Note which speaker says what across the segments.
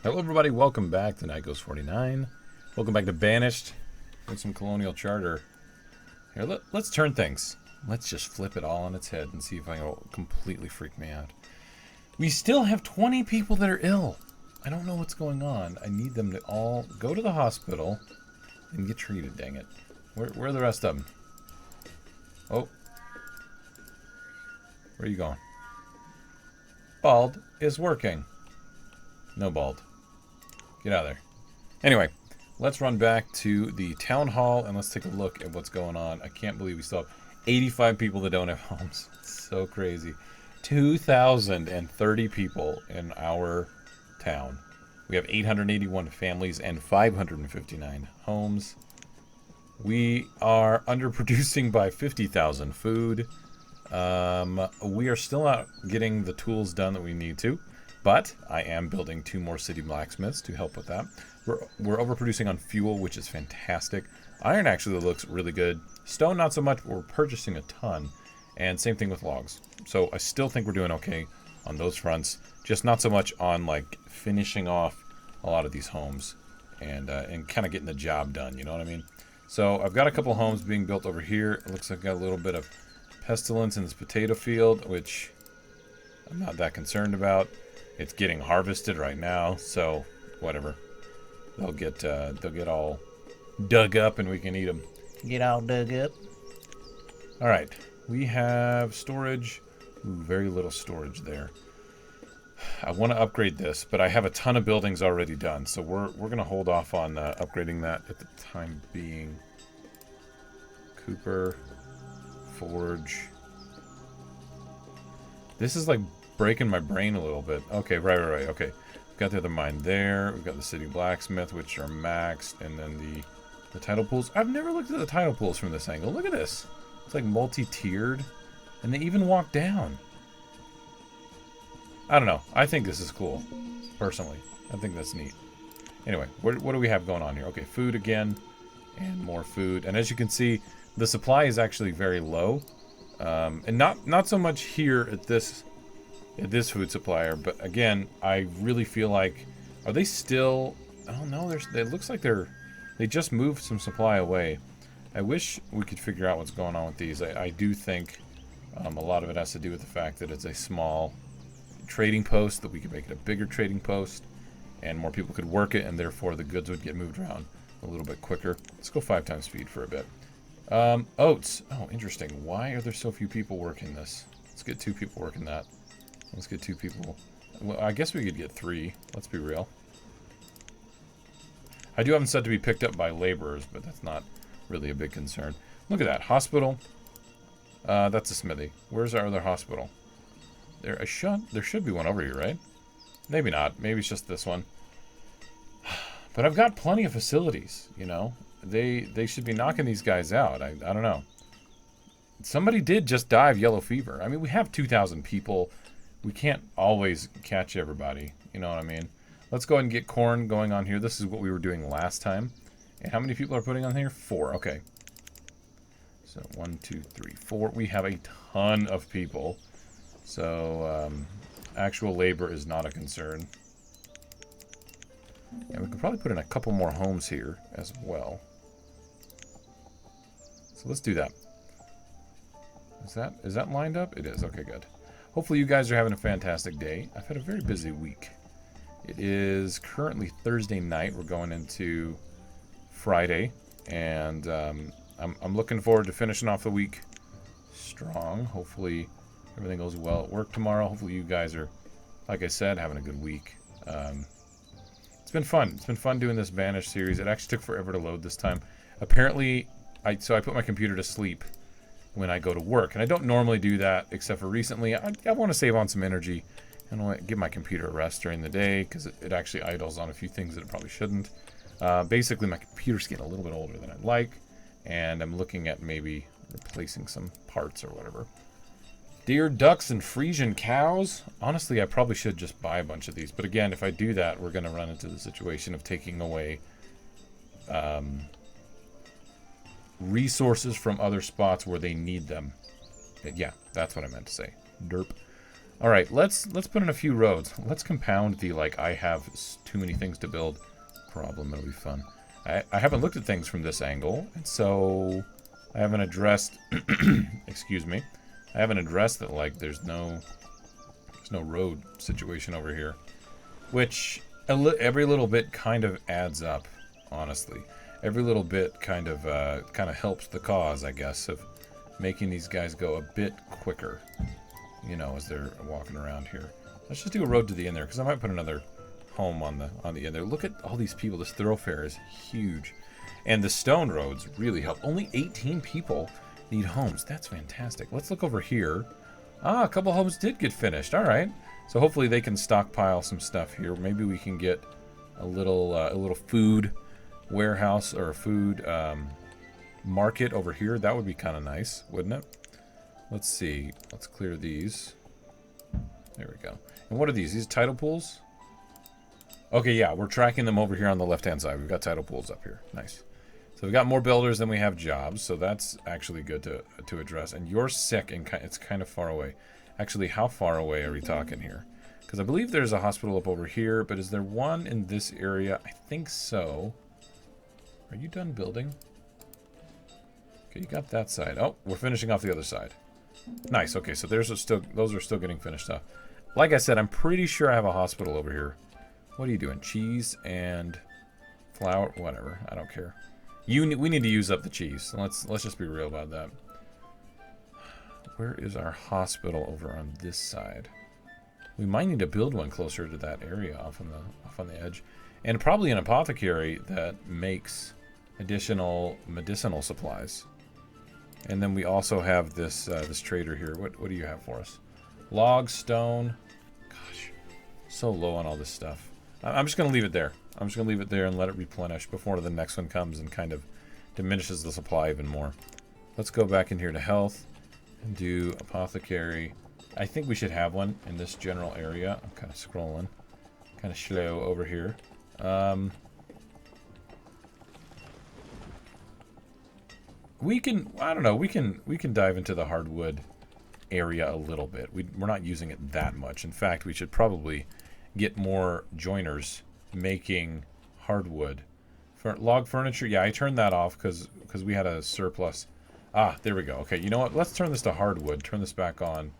Speaker 1: Hello everybody, welcome back to Night Goes 49. Welcome back to Banished with some Colonial Charter. Here, let's turn things. Let's just flip it all on its head and see if it'll completely freak me out. We still have 20 people that are ill. I don't know what's going on. I need them to all go to the hospital and get treated, dang it. Where are the rest of them? Oh. Where are you going? Bald is working. No bald. Get out of there. Anyway, let's run back to the town hall and let's take a look at what's going on. I can't believe we still have 85 people that don't have homes. It's so crazy. 2,030 people in our town. We have 881 families and 559 homes. We are underproducing by 50,000 food. We are still not getting the tools done that we need to. But I am building 2 more city blacksmiths to help with that. We're overproducing on fuel, which is fantastic. Iron actually looks really good. Stone, not so much, but we're purchasing a ton. And same thing with logs. So I still think we're doing okay on those fronts. Just not so much on, like, finishing off a lot of these homes. And kind of getting the job done, you know what I mean? So I've got a couple homes being built over here. It looks like I've got a little bit of pestilence in this potato field, which I'm not that concerned about. It's getting harvested right now, so whatever. They'll get all dug up and we can eat them.
Speaker 2: Get all dug up.
Speaker 1: All right, we have storage. Ooh, very little storage there. I want to upgrade this, but I have a ton of buildings already done, so we're gonna hold off on upgrading that at the time being. Cooper, forge. This is like breaking my brain a little bit. Okay, right, okay. We've got the other mine there. We've got the city blacksmith, which are maxed, and then the tidal pools. I've never looked at the tidal pools from this angle. Look at this. It's like multi-tiered, and they even walk down. I don't know. I think this is cool, personally. I think that's neat. Anyway, what do we have going on here? Okay, food again, and more food. And as you can see, the supply is actually very low, and not so much here at this food supplier, but again, I really feel like, are they still, I don't know, it looks like they just moved some supply away. I wish we could figure out what's going on with these. I do think a lot of it has to do with the fact that it's a small trading post, that we could make it a bigger trading post, and more people could work it, and therefore the goods would get moved around a little bit quicker. Let's go 5 times speed for a bit. Oats. Oh, interesting. Why are there so few people working this? Let's get 2 people working that. Let's get 2 people. Well, I guess we could get 3. Let's be real. I do have them set to be picked up by laborers, but that's not really a big concern. Look at that. Hospital. That's a smithy. Where's our other hospital? There should be one over here, right? Maybe not. Maybe it's just this one. But I've got plenty of facilities, you know. They should be knocking these guys out. I don't know. Somebody did just die of yellow fever. I mean, we have 2,000 people. We can't always catch everybody. You know what I mean? Let's go ahead and get corn going on here. This is what we were doing last time. And how many people are putting on here? 4. Okay. So 1, 2, 3, 4. We have a ton of people. So actual labor is not a concern. And we could probably put in a couple more homes here as well. So let's do that. Is that lined up? It is. Okay, good. Hopefully you guys are having a fantastic day. I've had a very busy week. It is currently Thursday night. We're going into Friday. And I'm looking forward to finishing off the week strong. Hopefully everything goes well at work tomorrow. Hopefully you guys are, like I said, having a good week. It's been fun. It's been fun doing this Banished series. It actually took forever to load this time. Apparently, I put my computer to sleep when I go to work. And I don't normally do that, except for recently. I want to save on some energy. And I want to give my computer a rest during the day, because it actually idles on a few things that it probably shouldn't. Basically, my computer's getting a little bit older than I'd like. And I'm looking at maybe replacing some parts or whatever. Deer, ducks, and Frisian cows. Honestly, I probably should just buy a bunch of these. But again, if I do that, we're going to run into the situation of taking away resources from other spots where they need them. Yeah, that's what I meant to say. Derp. All right, let's put in a few roads. Let's compound the, like, I have too many things to build problem. It'll be fun. I haven't looked at things from this angle, and so I haven't addressed, excuse me, I haven't addressed that, like, there's no road situation over here, which every little bit kind of adds up, honestly. Every little bit kind of helps the cause, I guess, of making these guys go a bit quicker, you know, as they're walking around here. Let's just do a road to the end there, because I might put another home on the end there. Look at all these people. This thoroughfare is huge. And the stone roads really help. Only 18 people need homes. That's fantastic. Let's look over here. Ah, a couple homes did get finished. All right. So hopefully they can stockpile some stuff here. Maybe we can get a little food warehouse or a food market over here. That would be kind of nice, wouldn't it? Let's see. Let's clear these. There we go. And what are these? These tidal pools? Okay, yeah, we're tracking them over here on the left-hand side. We've got tidal pools up here. Nice. So we've got more builders than we have jobs, so that's actually good to address. And you're sick, and it's kind of far away. Actually, how far away are we talking here? Because I believe there's a hospital up over here, but is there one in this area? I think so. Are you done building? Okay, you got that side. Oh, we're finishing off the other side. Nice. Okay, so those are still getting finished up. Like I said, I'm pretty sure I have a hospital over here. What are you doing? Cheese and flour? Whatever. I don't care. We need to use up the cheese. Let's just be real about that. Where is our hospital over on this side? We might need to build one closer to that area off on the edge, and probably an apothecary that makes additional medicinal supplies. And then we also have this this trader here. What do you have for us? Log, stone. Gosh, so low on all this stuff. I'm just going to leave it there. I'm just going to leave it there and let it replenish before the next one comes and kind of diminishes the supply even more. Let's go back in here to health and do apothecary. I think we should have one in this general area. I'm kind of scrolling. Kind of slow over here. We can, I don't know, we can dive into the hardwood area a little bit. We're not using it that much. In fact, we should probably get more joiners making hardwood. For log furniture, yeah, I turned that off because we had a surplus. Ah, there we go. Okay, you know what? Let's turn this to hardwood. Turn this back on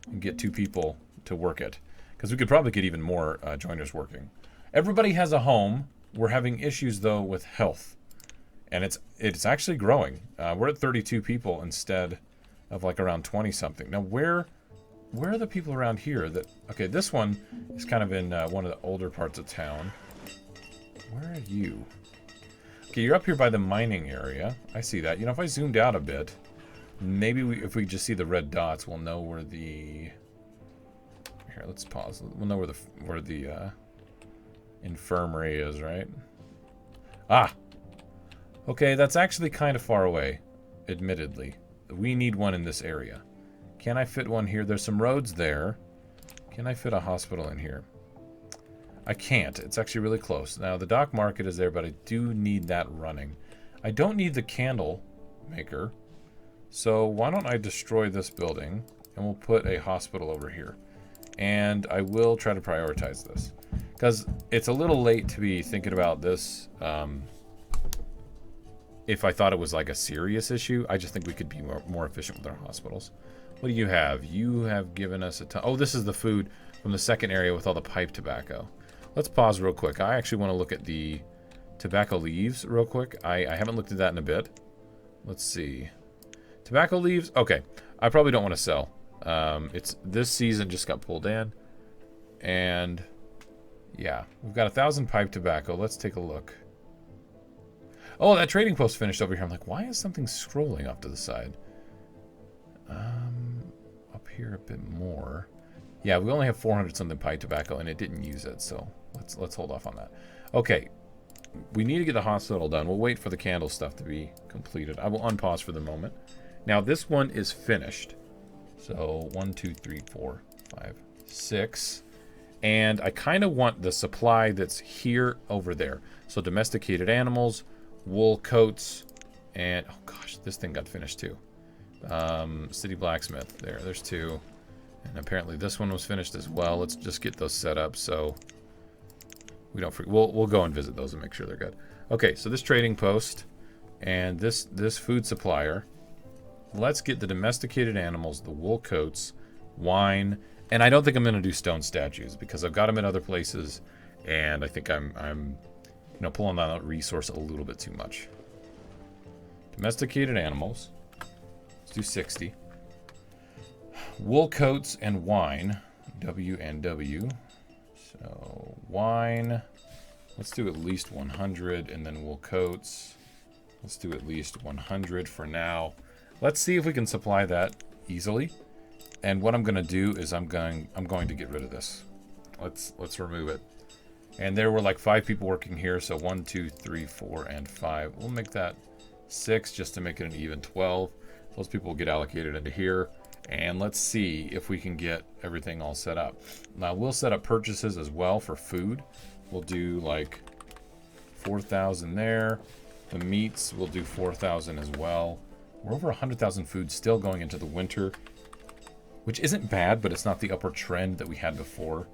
Speaker 1: and get 2 people to work it. Because we could probably get even more joiners working. Everybody has a home. We're having issues, though, with health. And it's actually growing. We're at 32 people instead of like around 20-something. Now, where are the people around here that... Okay, this one is kind of in one of the older parts of town. Where are you? Okay, you're up here by the mining area. I see that. You know, if I zoomed out a bit, maybe if we just see the red dots, we'll know where the... Here, let's pause. We'll know where the infirmary is, right? Ah! Okay, that's actually kind of far away, admittedly. We need one in this area. Can I fit one here? There's some roads there. Can I fit a hospital in here? I can't. It's actually really close. Now, the dock market is there, but I do need that running. I don't need the candle maker. So why don't I destroy this building, and we'll put a hospital over here. And I will try to prioritize this. Because it's a little late to be thinking about this if I thought it was like a serious issue. I just think we could be more efficient with our hospitals. What do you have? You have given us a ton. Oh, this is the food from the second area with all the pipe tobacco. Let's pause real quick. I actually want to look at the tobacco leaves real quick. I haven't looked at that in a bit. Let's see. Tobacco leaves. Okay. I probably don't want to sell. It's this season just got pulled in. And yeah, we've got 1,000 pipe tobacco. Let's take a look. Oh, that trading post finished over here. I'm like, why is something scrolling off to the side? Up here a bit more. Yeah, we only have 400 something pipe tobacco, and it didn't use it, so let's hold off on that. Okay, we need to get the hospital done. We'll wait for the candle stuff to be completed. I will unpause for the moment. Now this one is finished. So 1, 2, 3, 4, 5, 6. And I kind of want the supply that's here over there. So domesticated animals, wool coats, and oh gosh, this thing got finished too. City blacksmith, there's 2. And apparently this one was finished as well. Let's just get those set up so we don't forget. We'll go and visit those and make sure they're good. Okay, so this trading post and this food supplier. Let's get the domesticated animals, the wool coats, wine, and I don't think I'm going to do stone statues because I've got them in other places, and I think I'm pulling on that resource a little bit too much. Domesticated animals. Let's do 60. Wool coats and wine. W and W. So wine. Let's do at least 100, and then wool coats. Let's do at least 100 for now. Let's see if we can supply that easily. And what I'm going to do is I'm going to get rid of this. Let's remove it. And there were like 5 people working here, so 1, 2, 3, 4, and 5. We'll make that 6 just to make it an even 12. Those people will get allocated into here. And let's see if we can get everything all set up. Now we'll set up purchases as well for food. We'll do like 4,000 there. The meats we'll do 4,000 as well. We're over 100,000 food still going into the winter, which isn't bad, but it's not the upward trend that we had before.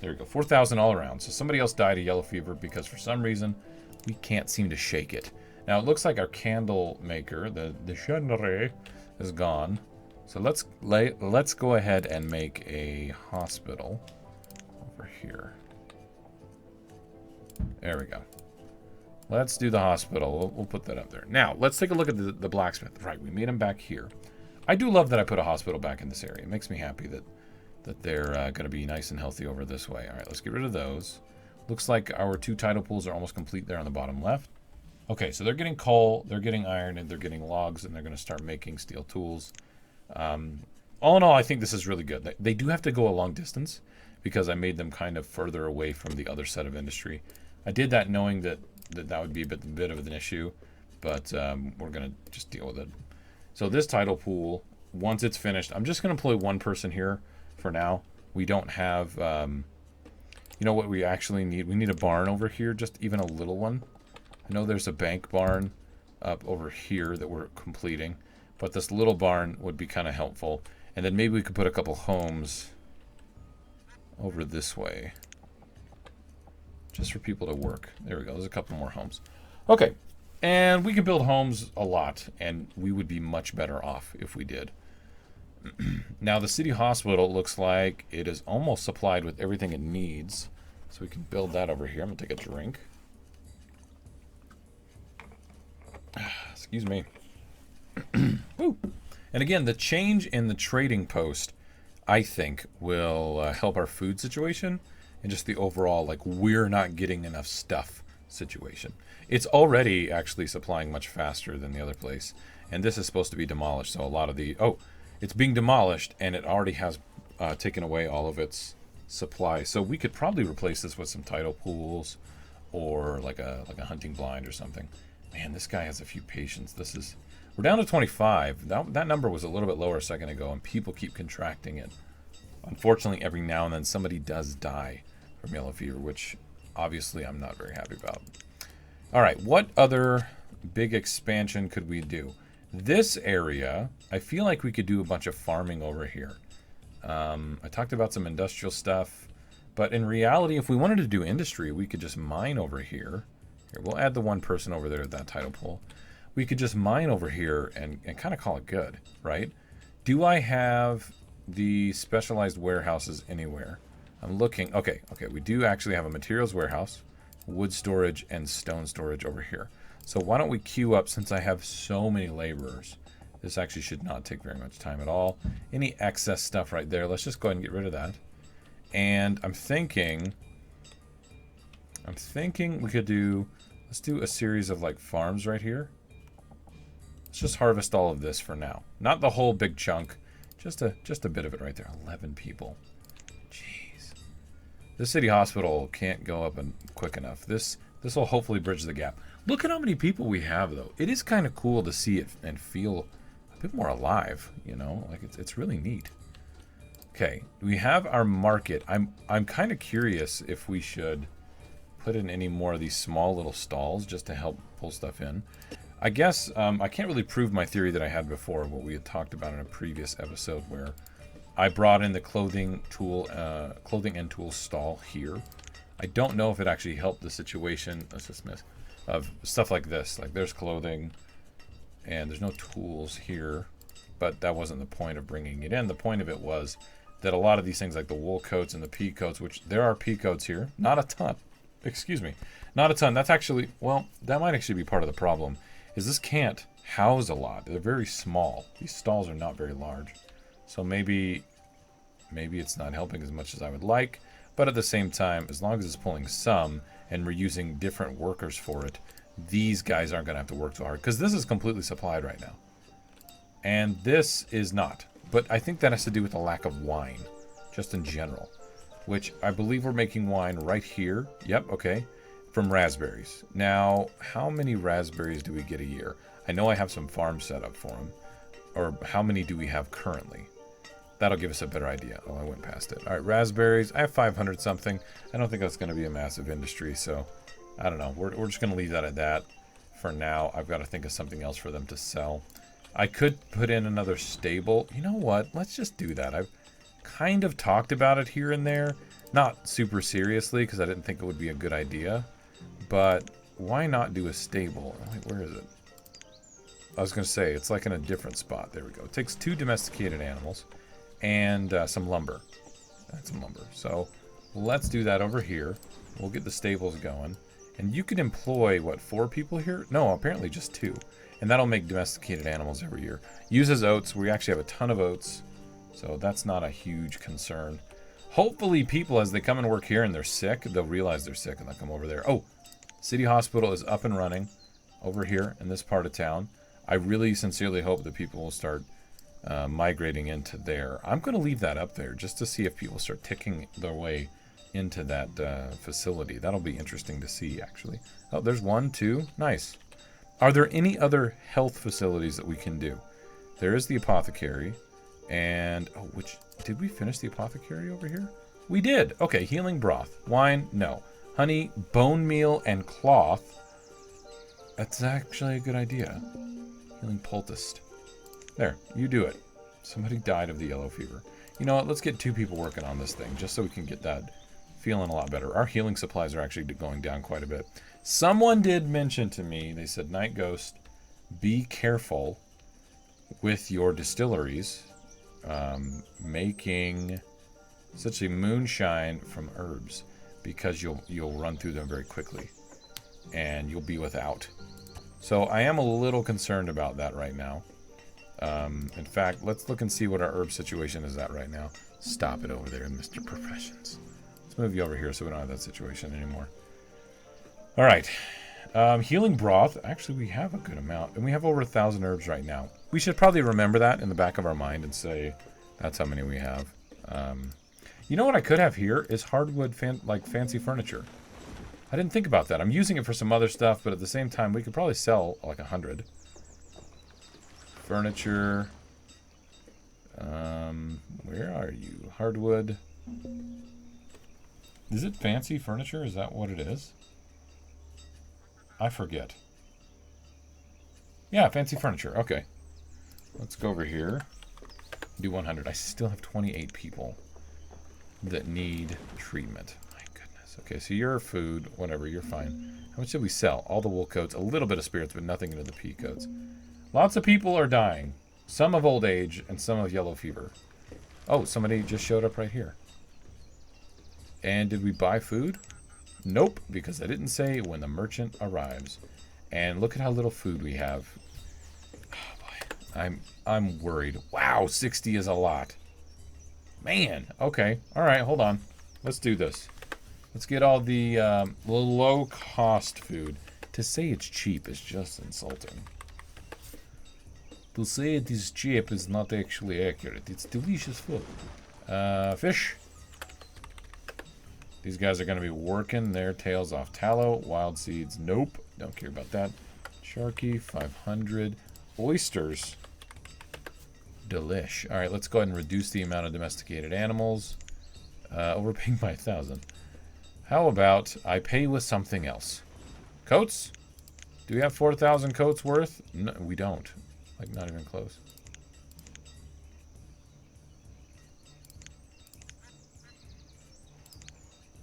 Speaker 1: There we go, 4,000 all around. So somebody else died of yellow fever because for some reason we can't seem to shake it. Now it looks like our candle maker, the chandelier, is gone. So let's go ahead and make a hospital over here. There we go. Let's do the hospital. We'll put that up there. Now, let's take a look at the blacksmith. Right, we made him back here. I do love that I put a hospital back in this area. It makes me happy that they're going to be nice and healthy over this way. All right, let's get rid of those. Looks like our 2 tidal pools are almost complete there on the bottom left. Okay, so they're getting coal, they're getting iron, and they're getting logs, and they're going to start making steel tools. All in all, I think this is really good. They do have to go a long distance because I made them kind of further away from the other set of industry. I did that knowing that would be a bit of an issue, but we're going to just deal with it. So this tidal pool, once it's finished, I'm just going to employ 1 person here for now. We don't have, you know what we actually need? We need a barn over here, just even a little one. I know there's a bank barn up over here that we're completing, but this little barn would be kind of helpful. And then maybe we could put a couple homes over this way, just for people to work. There we go. There's a couple more homes. Okay, and we can build homes a lot, and we would be much better off if we did. Now, the city hospital looks like it is almost supplied with everything it needs, so we can build that over here. I'm going to take a drink. Excuse me. Woo. And again, the change in the trading post, I think, will help our food situation and just the overall, like, we're not getting enough stuff situation. It's already actually supplying much faster than the other place. And this is supposed to be demolished, so a lot of the... Oh, it's being demolished, and it already has taken away all of its supply. So we could probably replace this with some tidal pools or like a hunting blind or something. Man, this guy has a few patients. We're down to 25. That number was a little bit lower a second ago, and people keep contracting it. Unfortunately, every now and then somebody does die from yellow fever, which obviously I'm not very happy about. All right, what other big expansion could we do? This area, I feel like we could do a bunch of farming over here. I talked about some industrial stuff, but in reality, if we wanted to do industry, we could just mine over here. Here, we'll add the 1 person over there at that tidal pool. We could just mine over here and kind of call it good, right? Do I have the specialized warehouses anywhere? I'm looking. Okay, we do actually have a materials warehouse, wood storage, and stone storage over here. So why don't we queue up, since I have so many laborers. This actually should not take very much time at all. Any excess stuff right there, let's just go ahead and get rid of that. And I'm thinking we could do, let's do a series of like farms right here. Let's just harvest all of this for now. Not the whole big chunk, just a bit of it right there. 11 people. Jeez. This city hospital can't go up and quick enough. This will hopefully bridge the gap. Look at how many people we have, though. It is kind of cool to see it and feel a bit more alive, you know? Like, it's really neat. Okay, we have our market. I'm kind of curious if we should put in any more of these small little stalls just to help pull stuff in. I guess I can't really prove my theory that I had before, what we had talked about in a previous episode, where I brought in the clothing and tool stall here. I don't know if it actually helped the situation. Let's just miss of stuff like this. Like there's clothing, and there's no tools here, but that wasn't the point of bringing it in. The point of it was that a lot of these things, like the wool coats and the pea coats, which there are pea coats here, not a ton. Excuse me, not a ton. That's actually, well, that might actually be part of the problem. Is this can't house a lot. They're very small. These stalls are not very large, so maybe it's not helping as much as I would like. But at the same time, as long as it's pulling some and we're using different workers for it, these guys aren't going to have to work so hard. Because this is completely supplied right now. And this is not. But I think that has to do with the lack of wine, just in general. Which I believe we're making wine right here. Yep, okay. From raspberries. Now, how many raspberries do we get a year? I know I have some farms set up for them. Or how many do we have currently? That'll give us a better idea. Oh, I went past it. All right, raspberries. I have 500 something. I don't think that's going to be a massive industry, so I don't know. We're just going to leave that at that for now. I've got to think of something else for them to sell. I could put in another stable. You know what? Let's just do that. I've kind of talked about it here and there. Not super seriously, because I didn't think it would be a good idea. But why not do a stable? Wait, where is it? I was going to say, it's like in a different spot. There we go. It takes 2 domesticated animals. And some lumber. That's some lumber. So let's do that over here. We'll get the stables going. And you can employ, what, 4 people here? No, apparently just 2. And that'll make domesticated animals every year. Uses oats. We actually have a ton of oats. So that's not a huge concern. Hopefully people, as they come and work here and they're sick, they'll realize they're sick and they'll come over there. Oh, City Hospital is up and running over here in this part of town. I really sincerely hope that people will start migrating into there. I'm going to leave that up there just to see if people start ticking their way into that facility. That'll be interesting to see, actually. Oh, there's 1, 2. Nice. Are there any other health facilities that we can do? There is the apothecary. And, oh, did we finish the apothecary over here? We did. Okay, healing broth. Wine, no. Honey, bone meal, and cloth. That's actually a good idea. Healing poulticed. There, you do it. Somebody died of the yellow fever. You know what? Let's get 2 people working on this thing, just so we can get that feeling a lot better. Our healing supplies are actually going down quite a bit. Someone did mention to me, they said, Night Ghost, be careful with your distilleries making such a moonshine from herbs, because you'll run through them very quickly, and you'll be without. So I am a little concerned about that right now. In fact, let's look and see what our herb situation is at right now. Stop it over there, Mr. Professions. Let's move you over here so we don't have that situation anymore. All right. Healing broth. Actually, we have a good amount. And we have over 1,000 herbs right now. We should probably remember that in the back of our mind and say, that's how many we have. You know what I could have here is hardwood, like fancy furniture. I didn't think about that. I'm using it for some other stuff, but at the same time, we could probably sell like 100. Furniture. Where are you? Hardwood. Is it fancy furniture? Is that what it is? I forget. Yeah, fancy furniture. Okay. Let's go over here. Do 100. I still have 28 people that need treatment. My goodness. Okay, so your food, whatever, you're fine. How much did we sell? All the wool coats, a little bit of spirits, but nothing into the pea coats. Lots of people are dying. Some of old age and some of yellow fever. Oh, somebody just showed up right here. And did we buy food? Nope, because I didn't say when the merchant arrives. And look at how little food we have. Oh boy, I'm worried. Wow, 60 is a lot. Man, okay. All right, hold on. Let's do this. Let's get all the low-cost food. To say it's cheap is just insulting. To say it is cheap is not actually accurate. It's delicious food. Fish. These guys are going to be working their tails off. Tallow, wild seeds, nope. Don't care about that. Sharky, 500. Oysters. Delish. All right, let's go ahead and reduce the amount of domesticated animals. Overpaying by 1,000. How about I pay with something else? Coats? Do we have 4,000 coats worth? No, we don't. Like, not even close.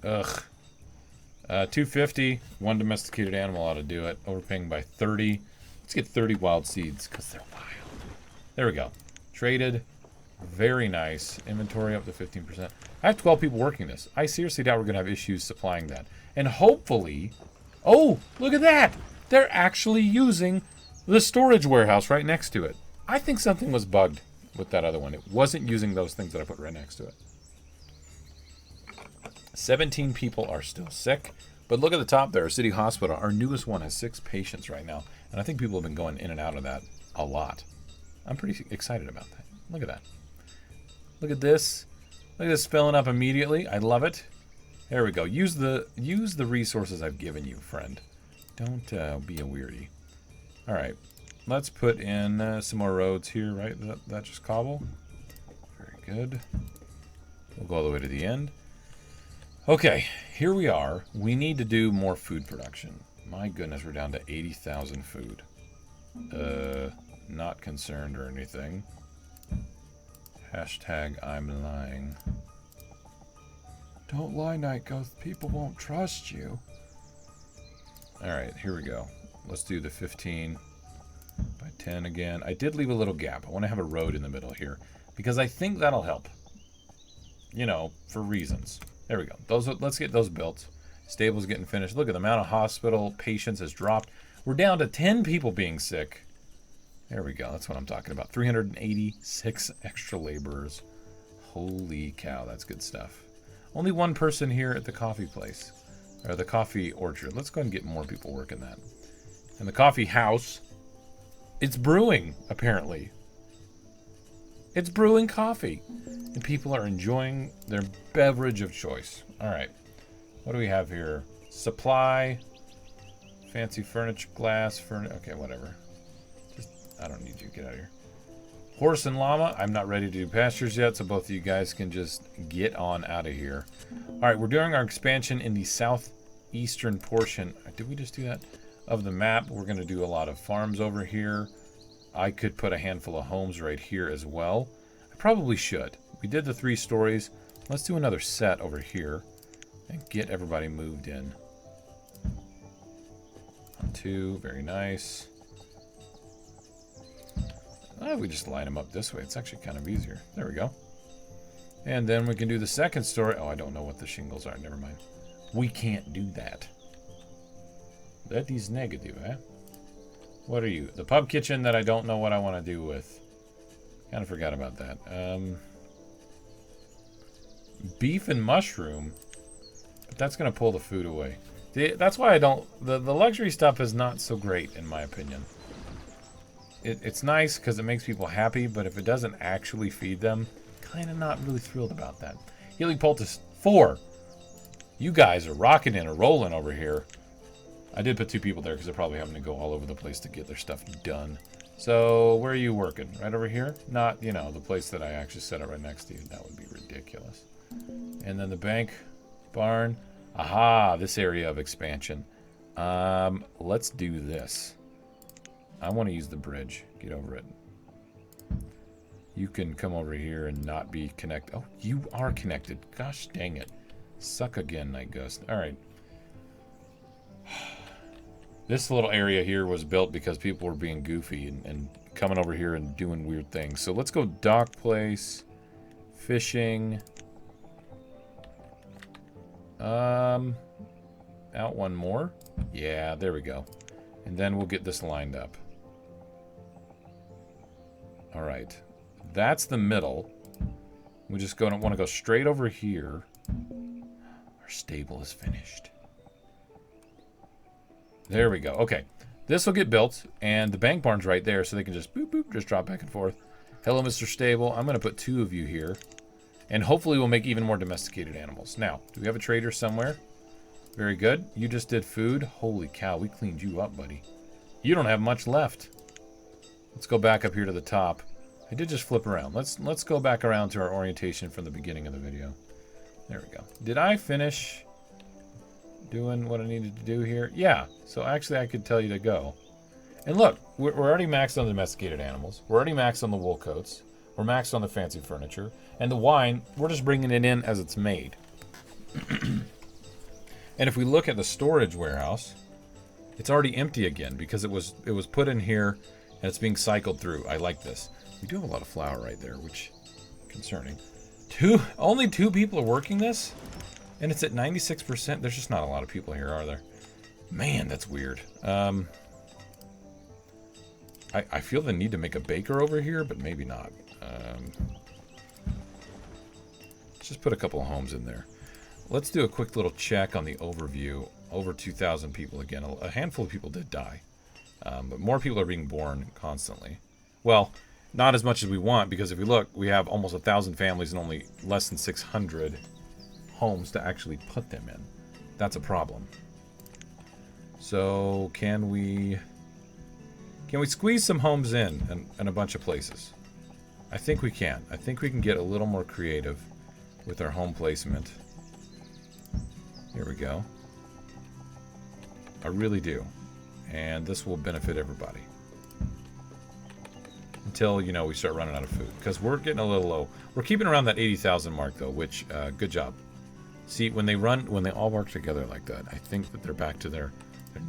Speaker 1: Ugh. 250. One domesticated animal ought to do it. Overpaying by 30. Let's get 30 wild seeds because they're wild. There we go. Traded. Very nice. Inventory up to 15%. I have 12 people working this. I seriously doubt we're going to have issues supplying that. And hopefully... Oh, look at that! They're actually using the storage warehouse right next to it. I think something was bugged with that other one. It wasn't using those things that I put right next to it. 17 people are still sick. But look at the top there, City Hospital. Our newest one has 6 patients right now. And I think people have been going in and out of that a lot. I'm pretty excited about that. Look at that. Look at this. Look at this filling up immediately. I love it. There we go. Use the resources I've given you, friend. Don't be a weirdie. All right. Let's put in some more roads here, right? That just cobble. Very good. We'll go all the way to the end. Okay, here we are. We need to do more food production. My goodness, we're down to 80,000 food. Not concerned or anything. Hashtag I'm lying. Don't lie, Night Ghost. People won't trust you. Alright, here we go. Let's do the 15 by 10 again. I did leave a little gap. I want to have a road in the middle here because I think that'll help. You know, for reasons. There we go. Let's get those built. Stable's getting finished. Look at the amount of hospital patients has dropped. We're down to 10 people being sick. There we go. That's what I'm talking about. 386 extra laborers. Holy cow, that's good stuff. Only one person here at the coffee place. Or the coffee orchard. Let's go ahead and get more people working that. And the coffee house. It's brewing, apparently. It's brewing coffee. And people are enjoying their beverage of choice. Alright. What do we have here? Supply. Fancy furniture. Glass. Okay, whatever. I don't need you. Get out of here. Horse and llama. I'm not ready to do pastures yet, so both of you guys can just get on out of here. Alright, we're doing our expansion in the southeastern portion. Did we just do that? Of the map. We're going to do a lot of farms over here. I could put a handful of homes right here as well. I probably should. We did the 3 stories. Let's do another set over here and get everybody moved in. 1, 2. Very nice. We just line them up this way. It's actually kind of easier. There we go. And then we can do the second story. Oh, I don't know what the shingles are. Never mind. We can't do that. That is negative, eh? What are you? The pub kitchen that I don't know what I want to do with. Kind of forgot about that. Beef and mushroom. But that's going to pull the food away. That's why I don't... The luxury stuff is not so great, in my opinion. It's nice because it makes people happy, but if it doesn't actually feed them, kind of not really thrilled about that. Healing Poultice 4. You guys are rocking and rolling over here. I did put 2 people there because they're probably having to go all over the place to get their stuff done. So, where are you working? Right over here? Not, you know, the place that I actually set up right next to you. That would be ridiculous. And then the bank, barn. Aha, this area of expansion. Let's do this. I want to use the bridge. Get over it. You can come over here and not be connected. Oh, you are connected. Gosh dang it. Suck again, Night Ghost. Alright. This little area here was built because people were being goofy and coming over here and doing weird things. So let's go dock place. Fishing. Out one more. Yeah, there we go. And then we'll get this lined up. Alright. That's the middle. We just want to go straight over here. Our stable is finished. There we go. Okay. This will get built, and the bank barn's right there, so they can just boop, boop, just drop back and forth. Hello, Mr. Stable. I'm going to put 2 of you here. And hopefully we'll make even more domesticated animals. Now, do we have a trader somewhere? Very good. You just did food. Holy cow, we cleaned you up, buddy. You don't have much left. Let's go back up here to the top. I did just flip around. Let's go back around to our orientation from the beginning of the video. There we go. Did I finish doing what I needed to do here? Yeah. So actually I could tell you to go. And look, we're already maxed on the domesticated animals. We're already maxed on the wool coats. We're maxed on the fancy furniture. And the wine, we're just bringing it in as it's made. And if we look at the storage warehouse, it's already empty again because it was put in here and it's being cycled through. I like this. We do have a lot of flour right there, which is concerning. Only 2 people are working this? And it's at 96%. There's just not a lot of people here, are there? Man, that's weird. I feel the need to make a baker over here, but maybe not. Let's just put a couple of homes in there. Let's do a quick little check on the overview. Over 2,000 people again. A handful of people did die. But more people are being born constantly. Well, not as much as we want, because if we look, we have almost 1,000 families and only less than 600 homes to actually put them in. That's a problem. So can we squeeze some homes in a bunch of places? I think we can. I think we can get a little more creative with our home placement. Here we go. I really do. And this will benefit everybody. Until, you know, we start running out of food. Because we're getting a little low. We're keeping around that 80,000 mark, though, which, good job. See, when they all work together like that, I think that they're back to their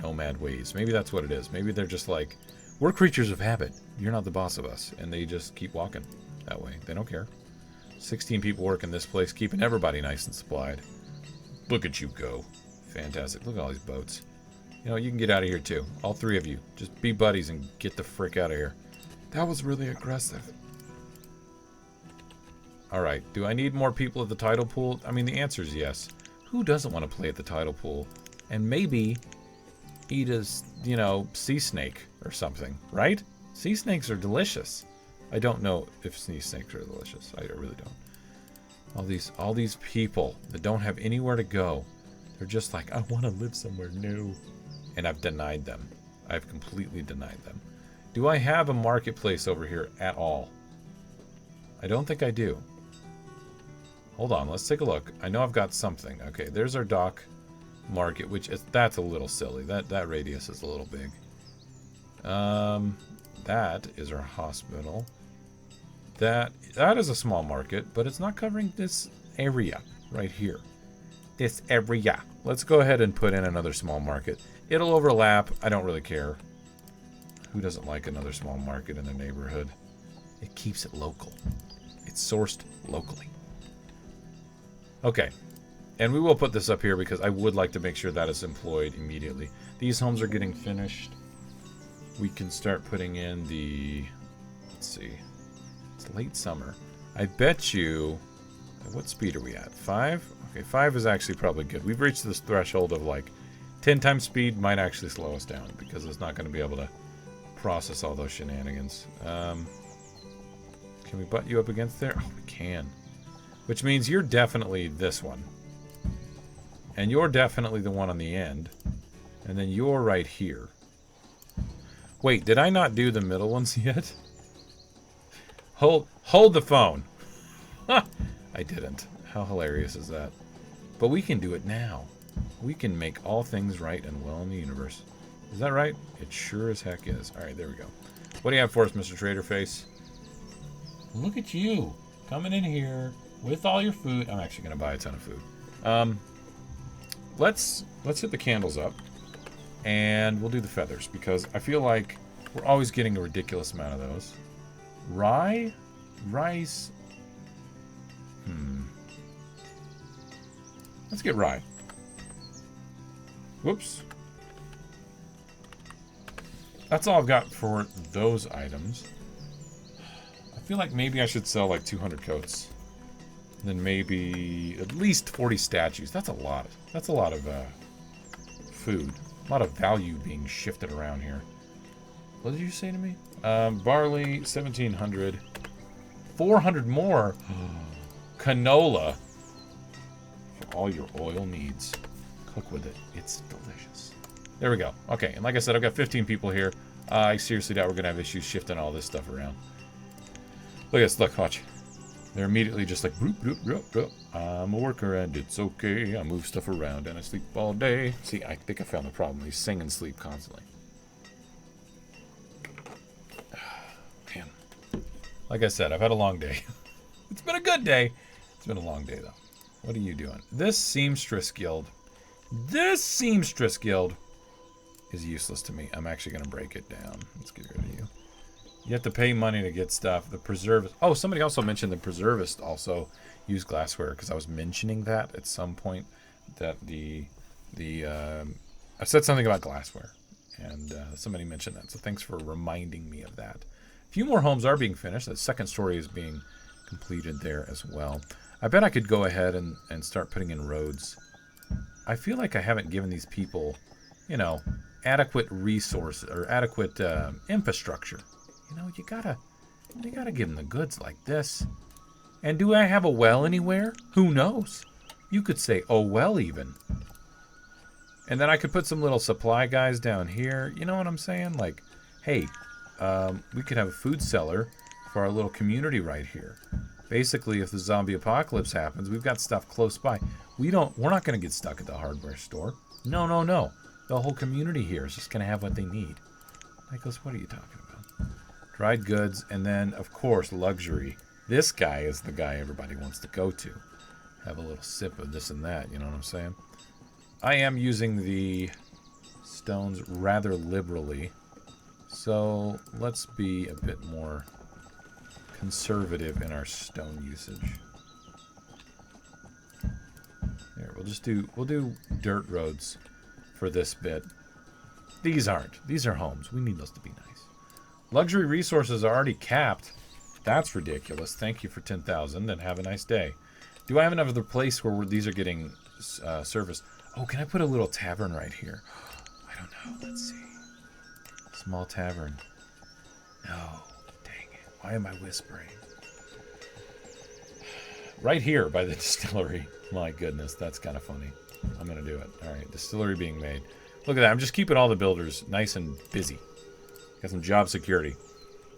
Speaker 1: nomad ways. Maybe that's what it is. Maybe they're just like, we're creatures of habit. You're not the boss of us. And they just keep walking that way. They don't care. 16 people work in this place, keeping everybody nice and supplied. Look at you go. Fantastic. Look at all these boats. You know, you can get out of here too. All 3 of you. Just be buddies and get the frick out of here. That was really aggressive. Alright, do I need more people at the tidal pool? I mean, the answer is yes. Who doesn't want to play at the tidal pool? And maybe eat a, you know, sea snake or something, right? Sea snakes are delicious. I don't know if sea snakes are delicious. I really don't. All these people that don't have anywhere to go. They're just like, I want to live somewhere new. And I've denied them. I've completely denied them. Do I have a marketplace over here at all? I don't think I do. Hold on, let's take a look. I know I've got something. Okay, there's our dock market, that's a little silly. That radius is a little big. That is our hospital. That is a small market, but it's not covering this area right here. This area. Let's go ahead and put in another small market. It'll overlap. I don't really care. Who doesn't like another small market in their neighborhood? It keeps it local. It's sourced locally. Okay. And we will put this up here because I would like to make sure that is employed immediately. These homes are getting finished. We can start putting in the... Let's see. It's late summer. I bet you... What speed are we at? 5? Okay, 5 is actually probably good. We've reached this threshold of like 10 times speed might actually slow us down because it's not going to be able to process all those shenanigans. Can we butt you up against there? Oh, we can. Which means you're definitely this one. And you're definitely the one on the end. And then you're right here. Wait, did I not do the middle ones yet? Hold the phone. I didn't. How hilarious is that? But we can do it now. We can make all things right and well in the universe. Is that right? It sure as heck is. Alright, there we go. What do you have for us, Mr. Trader Face? Look at you. Coming in here with all your food. I'm actually going to buy a ton of food. Let's hit the candles up. And we'll do the feathers. Because I feel like we're always getting a ridiculous amount of those. Rye? Rice? Let's get rye. Whoops. That's all I've got for those items. I feel like maybe I should sell like 200 coats. And then maybe at least 40 statues. That's a lot. That's a lot of food. A lot of value being shifted around here. What did you say to me? Barley, 1,700. 400 more. Canola. For all your oil needs. Cook with it. It's delicious. There we go. Okay, and like I said, I've got 15 people here. I seriously doubt we're going to have issues shifting all this stuff around. Look at this. Look, watch. They're immediately just like, bloop, bloop, bloop, bloop. I'm a worker and it's okay. I move stuff around and I sleep all day. See, I think I found the problem. They sing and sleep constantly. Man. Like I said, I've had a long day. It's been a good day. It's been a long day, though. What are you doing? This seamstress guild This seamstress guild is useless to me. I'm actually going to break it down. Let's get rid of you. You have to pay money to get stuff. The preservist. Oh, somebody also mentioned the preservist also use glassware, because I was mentioning that at some point that I said something about glassware, and somebody mentioned that. So thanks for reminding me of that. A few more homes are being finished. The second story is being completed there as well. I bet I could go ahead and start putting in roads. I feel like I haven't given these people, you know, adequate resource or adequate infrastructure. You know, you gotta give them the goods like this. And do I have a well anywhere? Who knows? You could say, oh well, even. And then I could put some little supply guys down here. You know what I'm saying? Like, hey, we could have a food cellar for our little community right here. Basically, if the zombie apocalypse happens, we've got stuff close by. We're not going to get stuck at the hardware store. No, no, no. The whole community here is just going to have what they need. Nicholas, what are you talking about? Dried goods, and then, of course, luxury. This guy is the guy everybody wants to go to. Have a little sip of this and that, you know what I'm saying? I am using the stones rather liberally, so let's be a bit more conservative in our stone usage. There, we'll do dirt roads for this bit. These aren't. These are homes. We need those to be nice. Luxury resources are already capped. That's ridiculous. Thank you for 10,000 and have a nice day. Do I have another place where these are getting serviced? Oh, can I put a little tavern right here? I don't know. Let's see. Small tavern. No. Dang it. Why am I whispering? Right here by the distillery. My goodness, that's kind of funny. I'm going to do it. All right, distillery being made. Look at that. I'm just keeping all the builders nice and busy. Got some job security.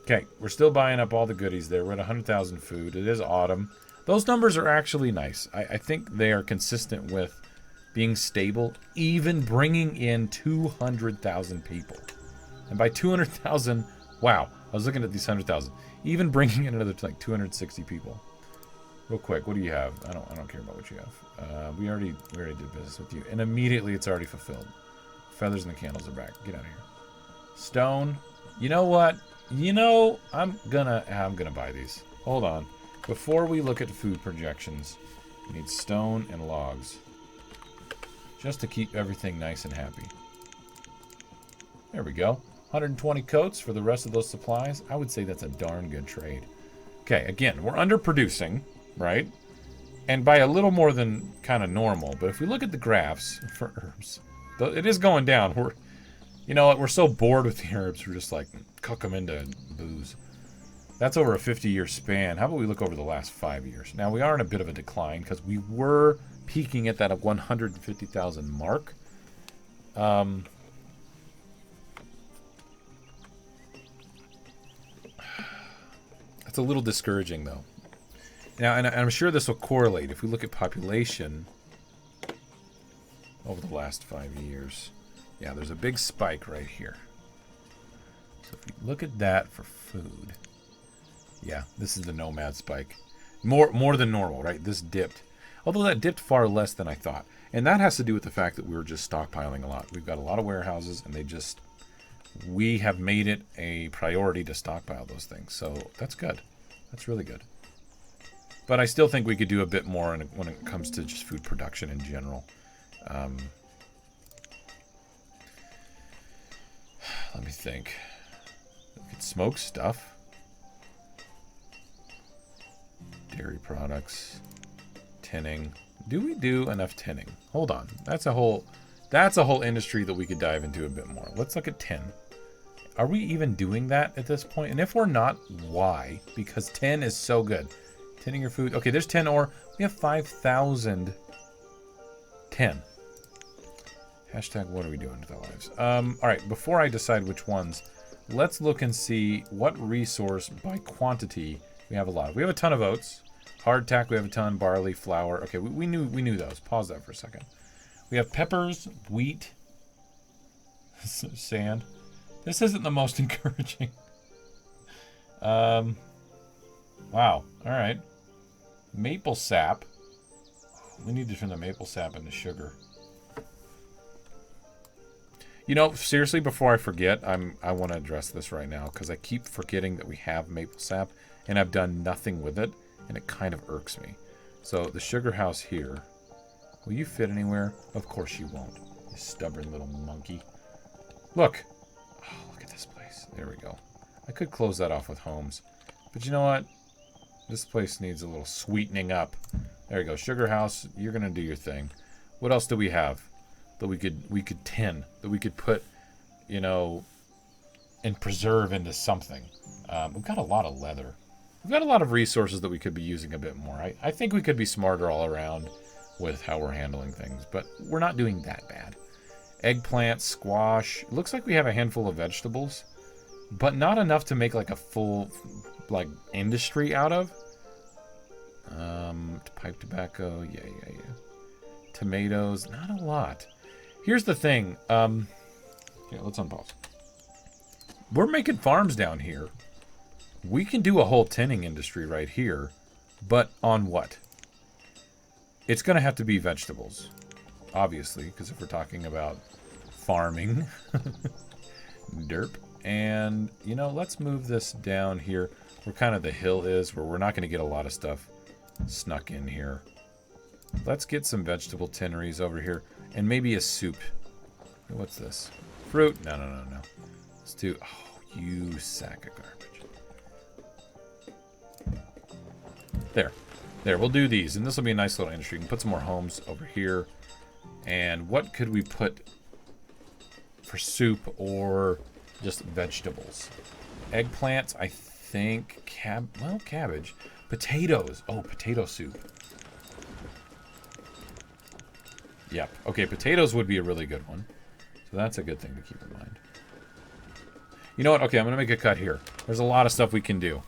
Speaker 1: Okay, we're still buying up all the goodies there. We're at 100,000 food. It is autumn. Those numbers are actually nice. I think they are consistent with being stable, even bringing in 200,000 people. And by 200,000, wow, I was looking at these 100,000. Even bringing in another like 260 people. Real quick, what do you have? I don't care about what you have. We already did business with you, and immediately it's already fulfilled. Feathers and the candles are back. Get out of here. Stone. You know what? You know, I'm gonna buy these. Hold on. Before we look at food projections, we need stone and logs. Just to keep everything nice and happy. There we go. 120 coats for the rest of those supplies. I would say that's a darn good trade. Okay, again, we're underproducing, right? And by a little more than kind of normal. But if we look at the graphs for herbs, it is going down. You know what? We're so bored with the herbs, we're just like, cook them into booze. That's over a 50-year span. How about we look over the last 5 years? Now, we are in a bit of a decline because we were peaking at that 150,000 mark. That's a little discouraging, though. Now, and I'm sure this will correlate. If we look at population over the last 5 years, yeah, there's a big spike right here. So if we look at that for food, yeah, this is the nomad spike. More than normal, right? This dipped. Although that dipped far less than I thought. And that has to do with the fact that we were just stockpiling a lot. We've got a lot of warehouses, and we have made it a priority to stockpile those things. So that's good. That's really good. But I still think we could do a bit more when it comes to just food production in general. Let me think. We could smoke stuff. Dairy products. Tinning. Do we do enough tinning? Hold on. That's a whole industry that we could dive into a bit more. Let's look at tin. Are we even doing that at this point? And if we're not, why? Because tin is so good. Tinning your food. Okay, there's 10 ore. We have 5,000 tin. Hashtag what are we doing with our lives? All right, before I decide which ones, let's look and see what resource by quantity we have a lot of. We have a ton of oats. Hardtack, we have a ton. Barley, flour. Okay, we knew those. Pause that for a second. We have peppers, wheat, sand. This isn't the most encouraging. Wow. All right. Maple sap. We need to turn the maple sap into sugar. You know, seriously, before I forget, I want to address this right now because I keep forgetting that we have maple sap and I've done nothing with it, and it kind of irks me. So the sugar house here, will you fit anywhere? Of course you won't, you stubborn little monkey. Look. Oh, look at this place. There we go. I could close that off with homes, but you know what? This place needs a little sweetening up. There we go. Sugar house, you're gonna do your thing. What else do we have that we could tin, that we could put, you know, and preserve into something? We've got a lot of leather. We've got a lot of resources that we could be using a bit more. I think we could be smarter all around with how we're handling things, but we're not doing that bad. Eggplant, squash. It looks like we have a handful of vegetables, but not enough to make like a full like industry out of. Pipe tobacco, yeah. Tomatoes, not a lot. Here's the thing. Yeah, let's unpause. We're making farms down here. We can do a whole tinning industry right here, but on what? It's going to have to be vegetables, obviously, because if we're talking about farming, derp. And, you know, let's move this down here where kind of the hill is, where we're not going to get a lot of stuff snuck in here. Let's get some vegetable tinneries over here, and maybe a soup. What's this? Fruit? No. Let's do... Oh, you sack of garbage. There, we'll do these, and this will be a nice little industry. You can put some more homes over here. And what could we put for soup or just vegetables? Eggplants, I think. Cabbage. Potatoes. Oh, potato soup. Yep. Okay, potatoes would be a really good one. So that's a good thing to keep in mind. You know what? Okay, I'm going to make a cut here. There's a lot of stuff we can do.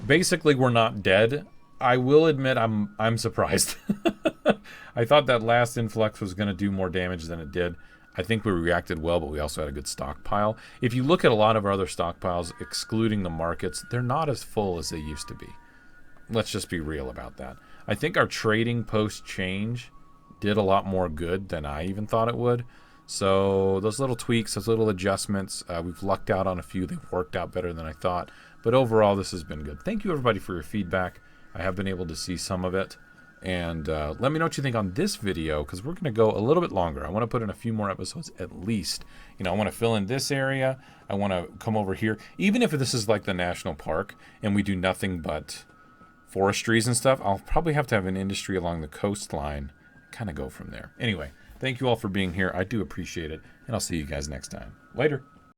Speaker 1: Basically, we're not dead. I will admit I'm surprised. I thought that last influx was going to do more damage than it did. I think we reacted well, but we also had a good stockpile. If you look at a lot of our other stockpiles, excluding the markets, they're not as full as they used to be. Let's just be real about that. I think our trading post-change did a lot more good than I even thought it would. So those little tweaks, those little adjustments, we've lucked out on a few. They've worked out better than I thought. But overall, this has been good. Thank you, everybody, for your feedback. I have been able to see some of it. And let me know what you think on this video, because we're going to go a little bit longer. I want to put in a few more episodes at least. You know, I want to fill in this area. I want to come over here. Even if this is like the national park and we do nothing but forestries and stuff, I'll probably have to have an industry along the coastline. Kind of go from there. Anyway, thank you all for being here. I do appreciate it. And I'll see you guys next time. Later.